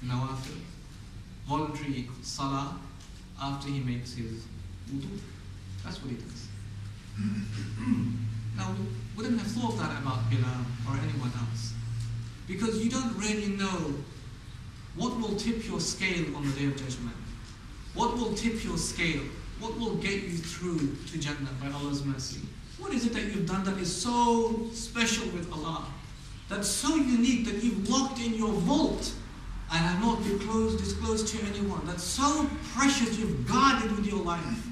nawafil, voluntary salah, after he makes his wudu. That's what he does. Now, we wouldn't have thought that about Bilal or anyone else, because you don't really know what will tip your scale on the Day of Judgment. What will tip your scale? What will get you through to Jannah by Allah's mercy? What is it that you've done that is so special with Allah, that's so unique, that you've locked in your vault and have not disclosed to anyone, that's so precious you've guarded with your life,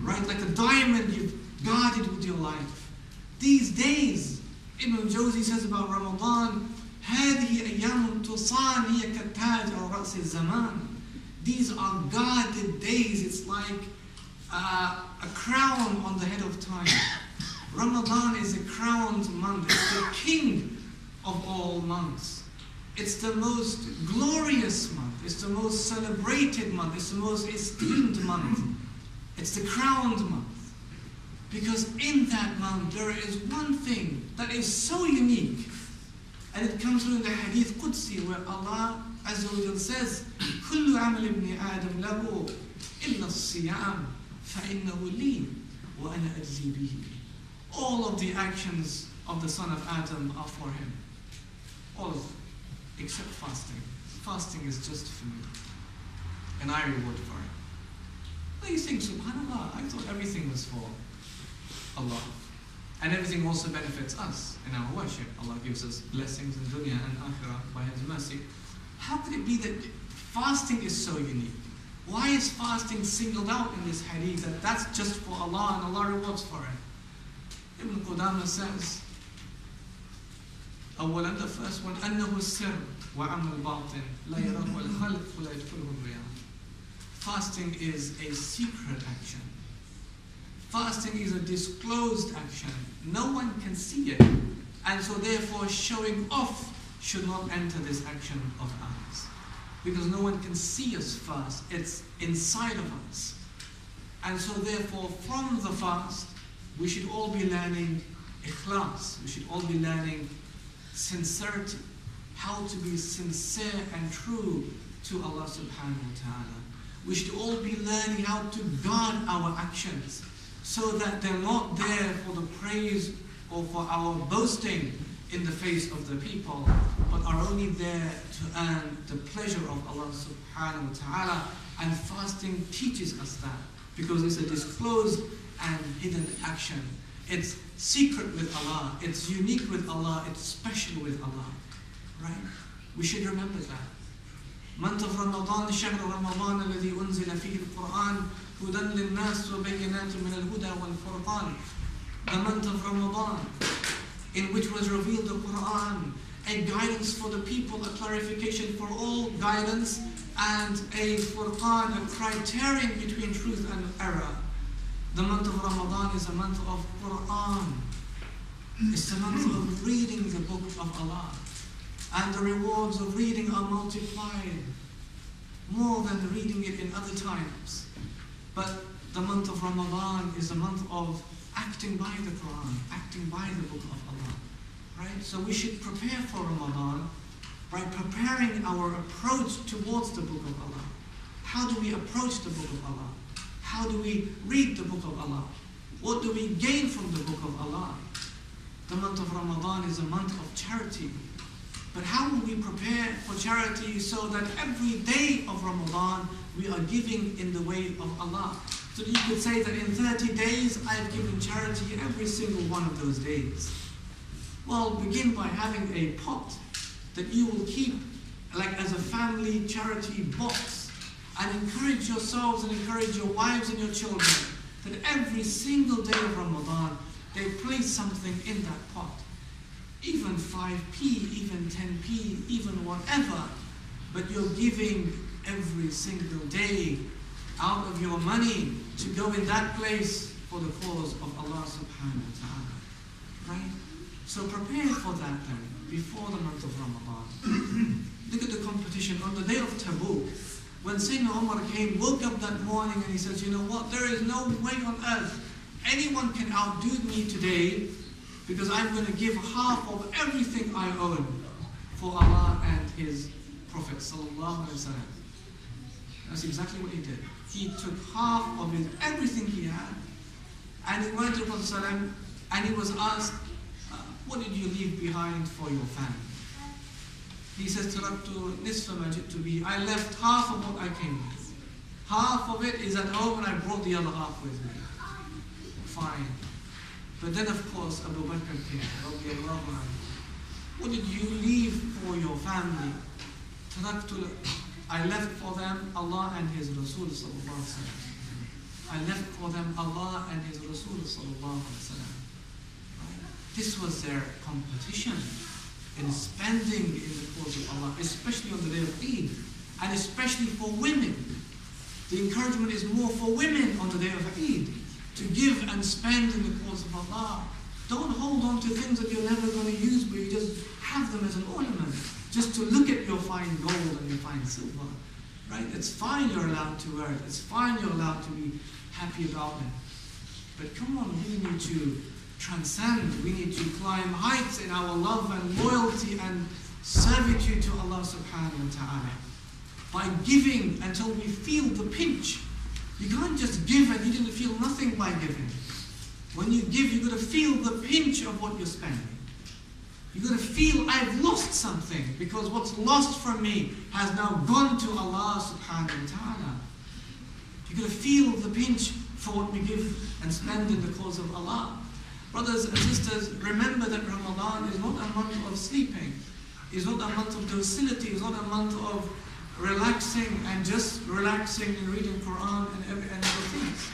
right? Like a diamond you've guarded with your life. These days, Ibn Jawzi says about Ramadan, هذه أيام تصان هي كالتاج على رأس الزمان. These are guarded days. It's like a crown on the head of time. Ramadan is a crowned month. It's the king of all months. It's the most glorious month. It's the most celebrated month. It's the most esteemed month. It's the crowned month. Because in that month there is one thing that is so unique. And it comes through in the Hadith Qudsi, where Allah Azza wa Jal says, كل عمل ابن آدم له إلا الصيام فإنه لي وأنا أجزي به. All of the actions of the son of Adam are for him. All of them, except fasting. Fasting is just for me, and I reward for it. Now you think, subhanAllah, I thought everything was for Allah. And everything also benefits us in our worship. Allah gives us blessings in dunya and akhirah by His mercy. How could it be that fasting is so unique? Why is fasting singled out in this hadith, that that's just for Allah and Allah rewards for it? Ibn Qudama says, أولا, the first one, أنه السر وعمل الباطن لا يراه الخلق ولا يدخله الرياء. Fasting is a secret action. Fasting is a disclosed action. No one can see it. And so therefore showing off should not enter this action of ours. Because no one can see us fast. It's inside of us. And so therefore from the fast, we should all be learning ikhlas. We should all be learning sincerity. How to be sincere and true to Allah subhanahu wa ta'ala. We should all be learning how to guard our actions, so that they're not there for the praise or for our boasting in the face of the people, but are only there to earn the pleasure of Allah subhanahu wa ta'ala. And fasting teaches us that, because it's a disclosed and hidden action. It's secret with Allah, it's unique with Allah, it's special with Allah, right? We should remember that. Month of Ramadan, شهر رمضان الذي أنزل فيه القرآن هدى للناس وبينات من الهدى والفرقان. The month of Ramadan, in which was revealed the Quran, a guidance for the people, a clarification for all guidance, and a furqan, a criterion between truth and error. The month of Ramadan is a month of Quran. It's a month of reading the book of Allah. And the rewards of reading are multiplied more than reading it in other times. But the month of Ramadan is a month of acting by the Quran, acting by the book of Allah. Right? So we should prepare for Ramadan by preparing our approach towards the book of Allah. How do we approach the book of Allah? How do we read the book of Allah? What do we gain from the book of Allah? The month of Ramadan is a month of charity. But how will we prepare for charity so that every day of Ramadan we are giving in the way of Allah? So you could say that in 30 days I've given charity every single one of those days. Well, begin by having a pot that you will keep like as a family charity box, and encourage yourselves and encourage your wives and your children that every single day of Ramadan they place something in that pot. Even 5p, even 10p, even whatever, but you're giving every single day out of your money to go in that place for the cause of Allah subhanahu wa ta'ala. Right? So prepare for that then, before the month of Ramadan. Look at the competition on the day of Tabuk. When Sayyidina Umar came, woke up that morning and he says, you know what, there is no way on earth anyone can outdo me today, because I'm going to give half of everything I own for Allah and His Prophet sallallahu alaihi wasallam. That's exactly what he did. He took half of everything he had, and he went to the Prophet sallallahu alaihi wasallam, and he was asked, what did you leave behind for your family? He says, "Taraktu nisfa ma ji'tu bihi." I left half of what I came with. Half of it is at home, and I brought the other half with me. Fine. But then, of course, Abu Bakr came. Radiallahu anhu. What did you leave for your family? Taraktu, I left for them Allah and His Rasul sallallahu alaihi wasallam. I left for them Allah and His Rasul sallallahu alaihi wasallam. This was their competition in spending in the cause of Allah, especially on the day of Eid, and especially for women. The encouragement is more for women on the day of Eid, to give and spend in the cause of Allah. Don't hold on to things that you're never going to use, but you just have them as an ornament, just to look at your fine gold and your fine silver. Right? It's fine you're allowed to wear it. It's fine you're allowed to be happy about it. But come on, we need to transcend. We need to climb heights in our love and loyalty and servitude to Allah subhanahu wa ta'ala by giving until we feel the pinch. You can't just give and you didn't feel nothing by giving. When you give, you've got to feel the pinch of what you're spending. You've got to feel, I've lost something, because what's lost from me has now gone to Allah subhanahu wa ta'ala. You've got to feel the pinch for what we give and spend in the cause of Allah. Brothers and sisters, remember that Ramadan is not a month of sleeping. It's not a month of docility. It's not a month of relaxing and just relaxing and reading Quran and other things.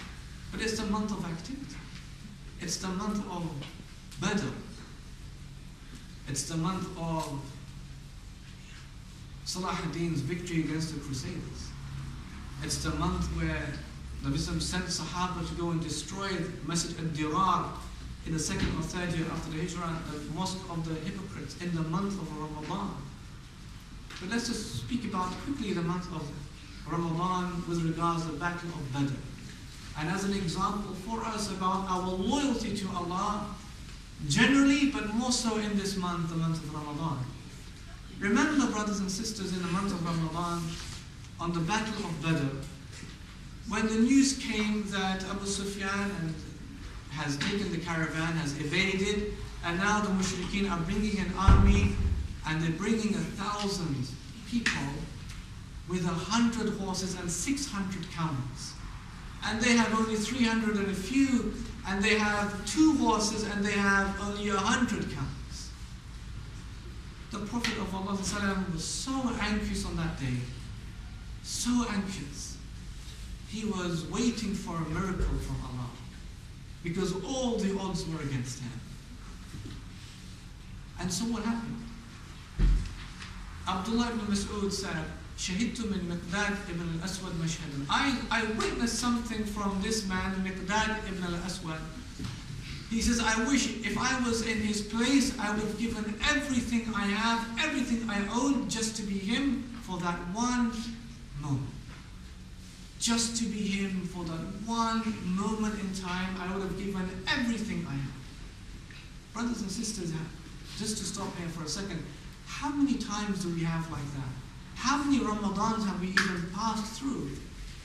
But it's the month of activity. It's the month of Badr. It's the month of Salah ad-Din's victory against the Crusaders. It's the month where the Prophet sent Sahaba to go and destroy Masjid al-Dirar in the 2nd or 3rd year after the Hijrah, the mosque of the hypocrites, in the month of Ramadan. But let's just speak about quickly the month of Ramadan with regards to the Battle of Badr. And as an example for us about our loyalty to Allah generally, but more so in this month, the month of Ramadan. Remember, brothers and sisters, in the month of Ramadan, on the Battle of Badr, when the news came that Abu Sufyan has taken the caravan, has evaded, and now the mushrikeen are bringing an army, and they're bringing 1,000 people with 100 horses and 600 camels. And they have only 300 and a few, and they have 2 horses, and they have only 100 camels. The Prophet of Allah was so anxious on that day, so anxious. He was waiting for a miracle from Allah, because all the odds were against him. And so what happened? Abdullah ibn Mas'ud said, "Shahidtu min Miqdad ibn al-Aswad mashhadan." I witnessed something from this man, Miqdad ibn al-Aswad. He says, I wish if I was in his place, I would have given everything I have, everything I own, just to be him for that one moment. Just to be him for that one moment in time, I would have given everything I have. Brothers and sisters, just to stop here for a second, how many times do we have like that? How many Ramadans have we even passed through?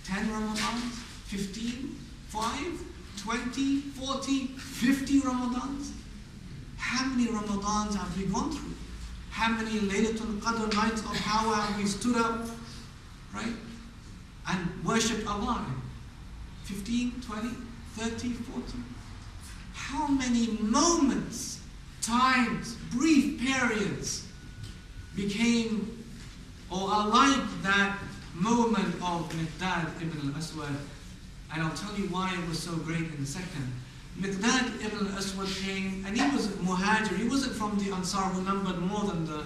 10 Ramadans? 15? 5? 20? 40? 50 Ramadans? How many Ramadans have we gone through? How many Laylatul Qadr nights of power have we stood up, right, and worshipped Allah in? 15, 20, 30, 40? How many moments, times, brief periods became or are like that moment of Miqdad ibn al-Aswad? And I'll tell you why it was so great in a second. Miqdad ibn al-Aswad came, and he was Muhajir. He wasn't from the Ansar who numbered more than the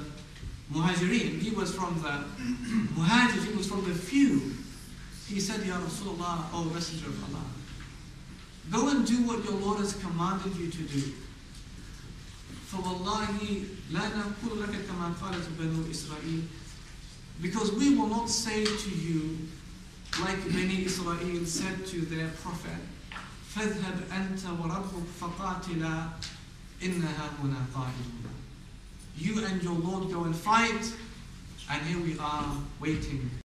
Muhajirin. He was from the Muhajirs, he was from the few. He said, Ya Rasulullah, O Messenger of Allah, go and do what your Lord has commanded you to do. فَوَاللَّهِ لَا نَقُولُ لَكَ كَمَا قَالَتْ بَنُو إِسْرَائِيلِ. Because we will not say to you like Bani Israel said to their prophet, فَاذْهَبْ أَنْتَ وَرَبُّكْ فَقَاتِلَا إِنَّهَا هُنَا قَائِلُونَ. You and your Lord go and fight, And here we are waiting